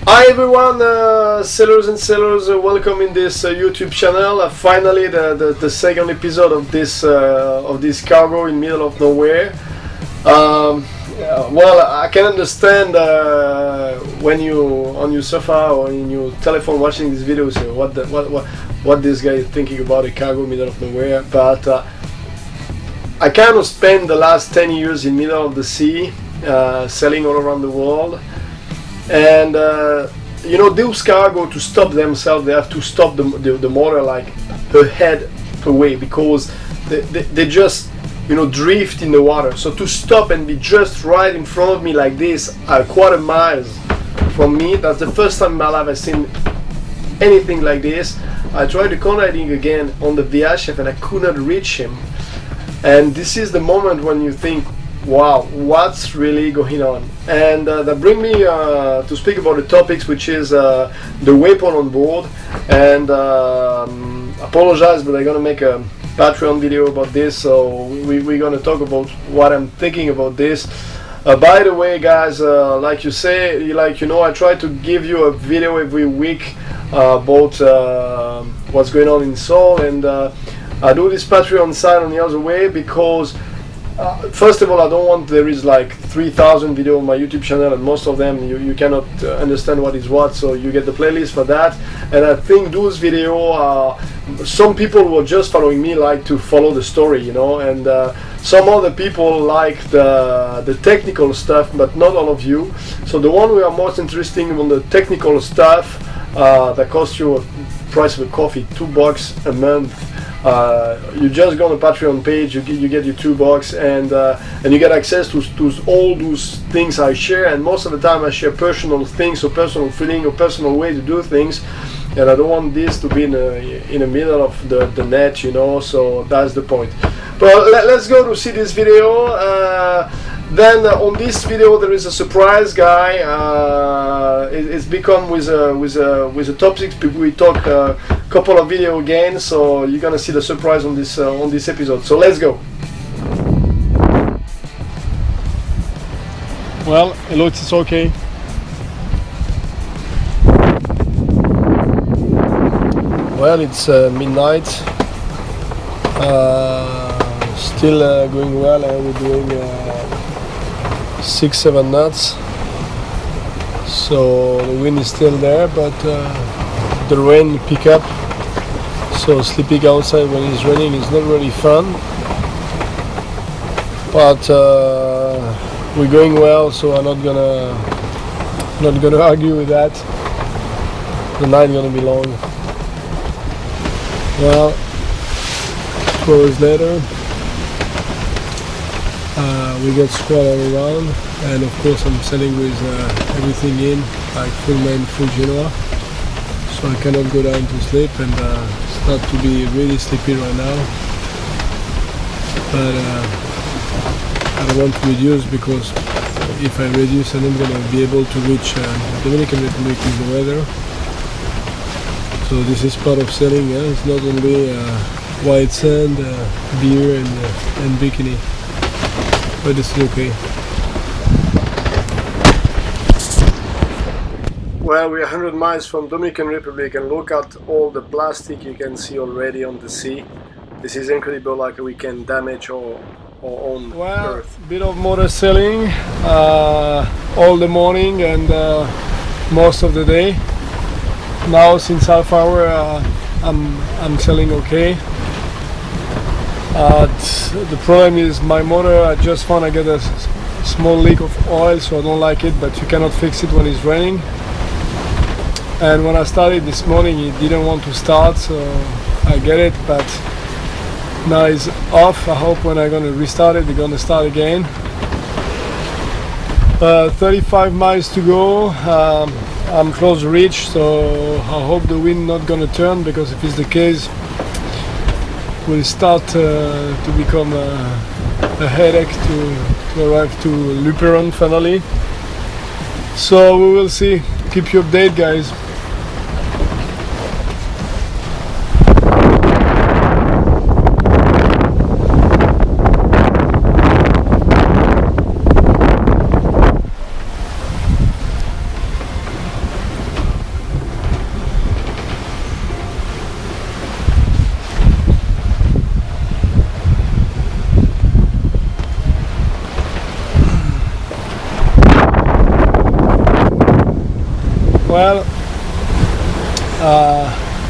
Hi everyone, sailors and sailors, welcome in this YouTube channel. Finally, the second episode of this cargo in middle of nowhere. Well, I can understand when you on your sofa or in your telephone watching this video, so what this guy is thinking about a cargo middle of nowhere. But I kind of spent the last 10 years in middle of the sea, sailing all around the world. And you know, those cargo, to stop themselves, they have to stop the motor like a head away, because they just, you know, drift in the water. So to stop and be just right in front of me like this, a quarter miles from me, that's the first time in my life I've seen anything like this. I tried to contact him again on the VHF and I could not reach him. And this is the moment when you think, wow, what's really going on? And that brings me to speak about the topics, which is the weapon on board. And apologize, but I'm gonna make a Patreon video about this, so we're gonna talk about what I'm thinking about this. By the way, guys, like you know, I try to give you a video every week about what's going on in Seoul, and I do this Patreon side on the other way because first of all, I don't want, there is like 3,000 videos on my YouTube channel, and most of them you cannot understand what is what, so you get the playlist for that. And I think those videos, some people who are just following me like to follow the story, you know, and some other people like the technical stuff, but not all of you. So the one we are most interested in on the technical stuff, that costs you a price of a coffee, $2 a month. You just go on the Patreon page, you get your $2, and you get access to all those things I share. And most of the time I share personal things, or personal feeling, or personal way to do things, and I don't want this to be in the middle of the net, you know. So that's the point. But let's go to see this video. Then on this video there is a surprise guy. It's become with a topic we talk a couple of video again, so you're gonna see the surprise on this episode. So let's go. Well, it looks it's okay. Well, it's midnight. Still going well, and we're doing 6-7 knots. So the wind is still there, but the rain pick up. So sleeping outside when it's raining is not really fun. But we're going well, so I'm not gonna argue with that. The night is gonna be long. Well, 2 hours later, we get squall all around, and of course I'm sailing with everything in, like full main, full Genoa, so I cannot go down to sleep, and start to be really sleepy right now. But I don't want to reduce, because if I reduce, I'm not going to be able to reach Dominican Republic with the weather. So this is part of sailing. It's not only white sand, beer and bikini, but it's okay. Well, we're 100 miles from Dominican Republic, and look at all the plastic you can see already on the sea. This is incredible, like we can damage our own earth. Bit of motor sailing all the morning and most of the day. Now since half hour I'm sailing okay. The problem is my motor, I just found I get a small leak of oil, so I don't like it, but you cannot fix it when it's raining. And when I started this morning it didn't want to start, so I get it, but now it's off. I hope when I'm gonna restart it, it's gonna start again. 35 miles to go. I'm close to reach, so I hope the wind not gonna turn, because if it's the case, will start to become a headache to arrive to Luperon finally. So we will see. Keep you updated, guys. well.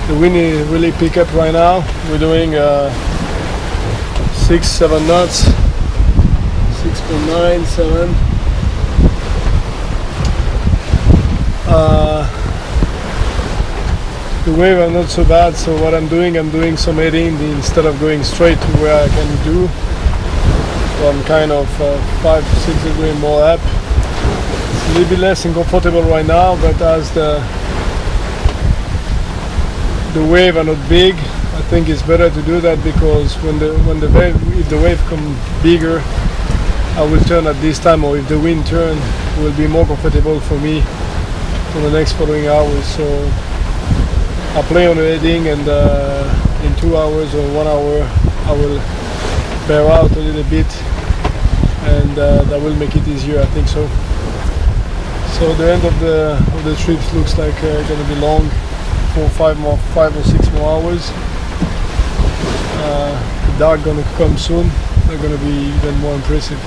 The wind is really pick up right now. We're doing 6-7 knots, 6.9, 7. The wave are not so bad, so what I'm doing some heading instead of going straight to where I can do. So I'm kind of 5-6 degrees more up. It's a little bit less uncomfortable right now, but as the wave are not big, I think it's better to do that, because if the wave come bigger, I will turn at this time, or if the wind turn, it will be more comfortable for me for the next following hours. So I play on the heading, and in 2 hours or 1 hour I will bear out a little bit, and that will make it easier, I think so. So the end of the trip looks like going to be long, 5 or 6 more hours. The dark gonna come soon. They're gonna be even more impressive.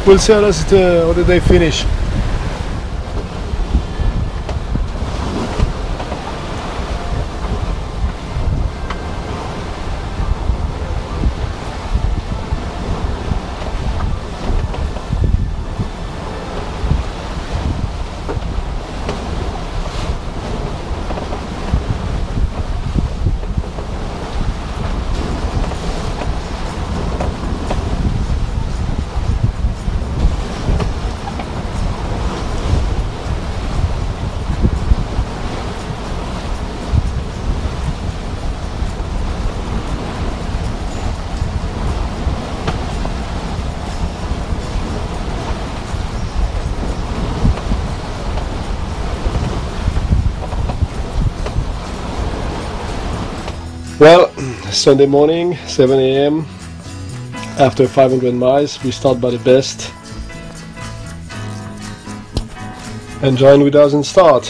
We'll see how the day finish. Well, Sunday morning, 7 a.m. After 500 miles, we start by the best. And join with us and start.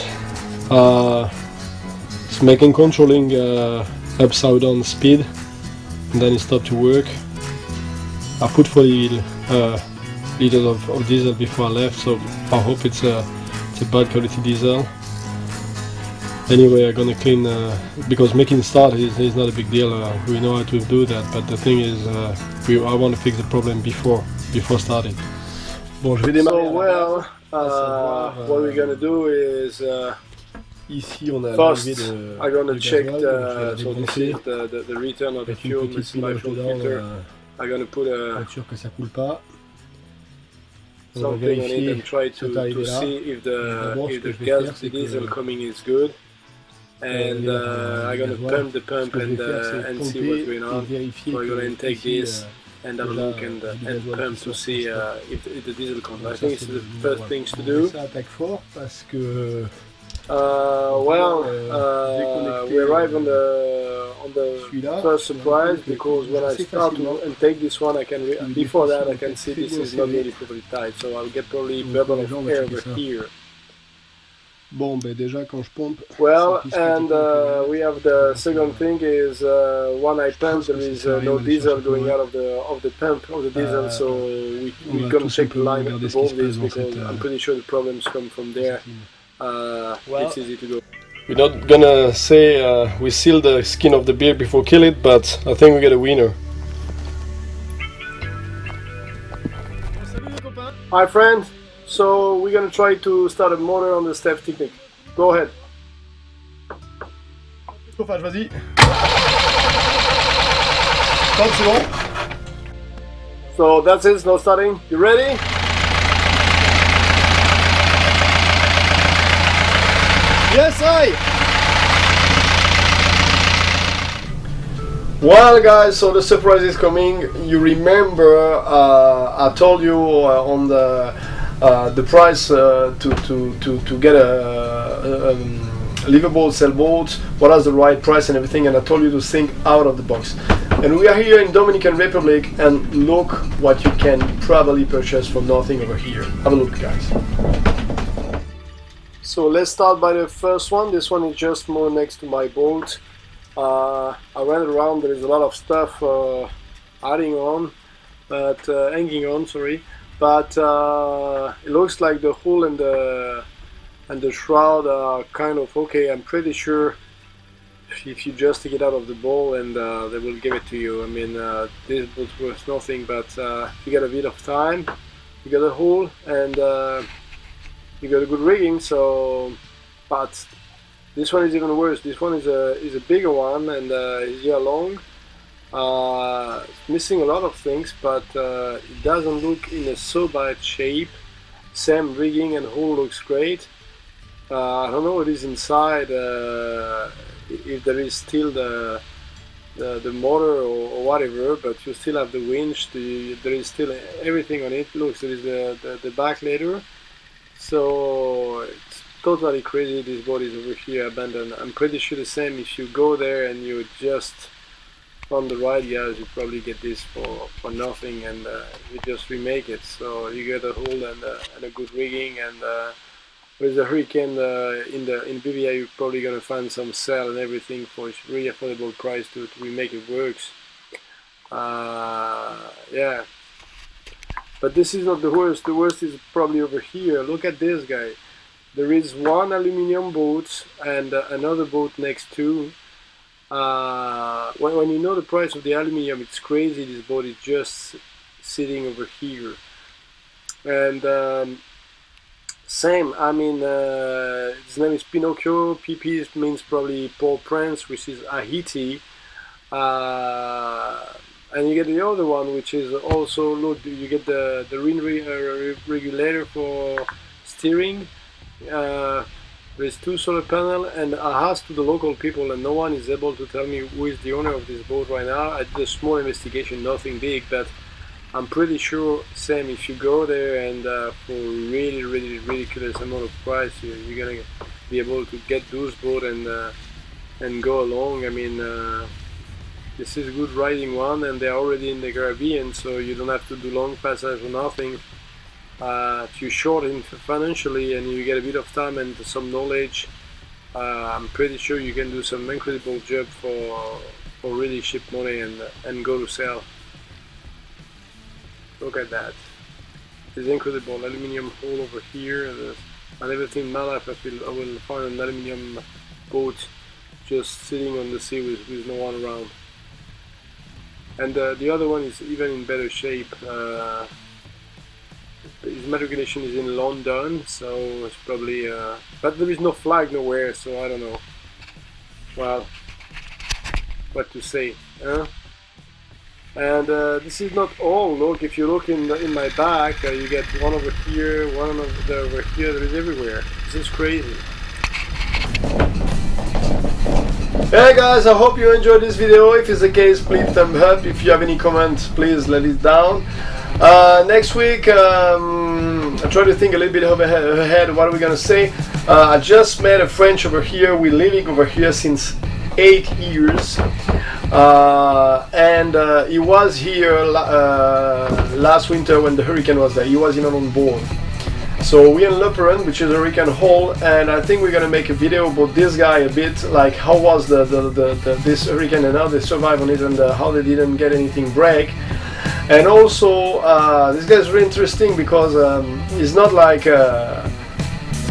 It's making controlling upside down speed, and then it stopped to work. I put 40 liters of diesel before I left, so I hope it's a bad quality diesel. Anyway, I'm gonna clean, because making start is not a big deal. We know how to do that, but the thing is, I want to fix the problem before starting. Bon, je vais démarrer. So well, what we're gonna do is ici on a first de, I'm gonna check gasoil, so this is the return of the fuel. This is my fuel filter. I'm gonna put a sûr que ça coule pas. something on it and try to see if the gas, the diesel coming is good. And I'm gonna pump the pump and see what's going on. So I'm gonna intake this and have a look and pump to see if the diesel comes. I think it's the first things to do. We arrive on the first surprise, because when I start to intake this one, I can before that I can see this is not really properly tight, so I'll get probably bubble of air over here. Bon, ben déjà quand je pompe. Well, and we have the second thing is when I pump, there is no diesel going out of the pump of the diesel, so we gonna check the line above this, because I'm pretty sure the problems come from there. It's easy to go. We're not gonna say we seal the skin of the beer before kill it, but I think we get a winner. Hi friend, so we're gonna try to start a motor on the step technique. Go ahead. Chauffage, vas-y. Stop, c'est bon. So that's it, no starting. You ready? Yes, I. Well guys, so the surprise is coming. You remember I told you on the price to get a livable sailboat, what is the right price and everything, and I told you to think out of the box. And we are here in Dominican Republic, and look what you can probably purchase for nothing over here. Have a look guys. So let's start by the first one. This one is just more next to my boat. I ran around, there is a lot of stuff hanging on, but it looks like the hole in and the shroud are kind of okay. I'm pretty sure if you just take it out of the bowl and they will give it to you. I mean, this boat's worth nothing, but if you get a bit of time, you got a hole and you got a good rigging. So, but this one is even worse. This one is a bigger one and is year long. It's missing a lot of things, but it doesn't look in a so bad shape. Same rigging and hull looks great. I don't know what is inside, if there is still the motor or whatever, but you still have the winch, there is still everything on it. Looks, there is the back leather. So it's totally crazy. This boat is over here abandoned. I'm pretty sure the same if you go there and you just on the right guys, you probably get this for nothing, and you just remake it. So you get a hull and a good rigging, and with the Hurricane in BVI, you're probably gonna find some sale and everything for a really affordable price to remake it works. Yeah, but this is not the worst. The worst is probably over here. Look at this guy. There is one aluminium boat and another boat next to. When you know the price of the aluminium, it's crazy. This boat is just sitting over here, and same. I mean, his name is Pinocchio. PP means probably Port Prince, which is Haiti. And you get the other one, which is also, look, you get the regulator for steering. There's 2 solar panels, and I asked to the local people, and no one is able to tell me who is the owner of this boat right now. I did a small investigation, nothing big, but I'm pretty sure, Sam, if you go there and for really ridiculous amount of price, you're gonna be able to get those boats and go along. I mean, this is a good riding one, and they're already in the Caribbean, so you don't have to do long passage or nothing. If you're short in financially and you get a bit of time and some knowledge, I'm pretty sure you can do some incredible job for really cheap money and go to sell. Look at that. It's incredible. Aluminium hull over here. I never think in my life I will find an aluminium boat just sitting on the sea with no one around. And the other one is even in better shape. His matriculation is in London, so it's probably but there is no flag nowhere, so I don't know. Well, what to say, huh? And this is not all. Look, if you look in my back, you get one over here, one over here. There is everywhere. This is crazy. Hey guys, I hope you enjoyed this video. If it's the case, please thumb up. If you have any comments, please let it down. Next week, I try to think a little bit ahead. What are we gonna say? I just met a French over here. We're living over here since 8 years, and he was here last winter when the hurricane was there. He was even on board. So we're in Le Perron, which is a hurricane hole, and I think we're gonna make a video about this guy a bit, like how was this hurricane and how they survived on it, and how they didn't get anything break. And also, this guy is really interesting because he's not like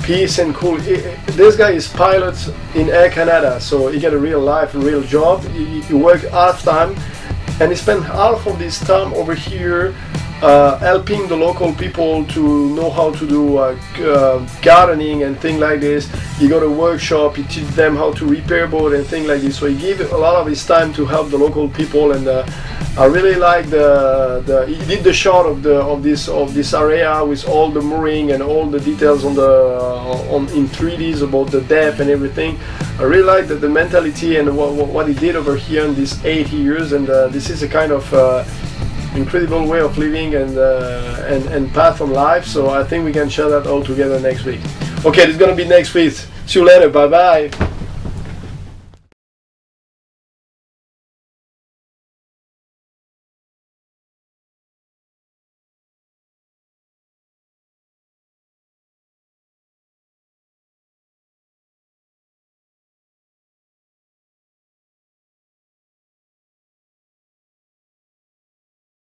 peace and cool. This guy is pilot in Air Canada, so he got a real life, a real job. He worked half time, and he spent half of this time over here helping the local people to know how to do gardening and things like this. He got a workshop, he teach them how to repair boat and things like this. So he gave a lot of his time to help the local people, and I really like he did the shot of this area with all the mooring and all the details in 3Ds about the depth and everything. I really like the mentality and what he did over here in these 8 years, and this is a kind of incredible way of living and path on life. So I think we can share that all together next week. Okay, this is gonna be next week. See you later. Bye bye.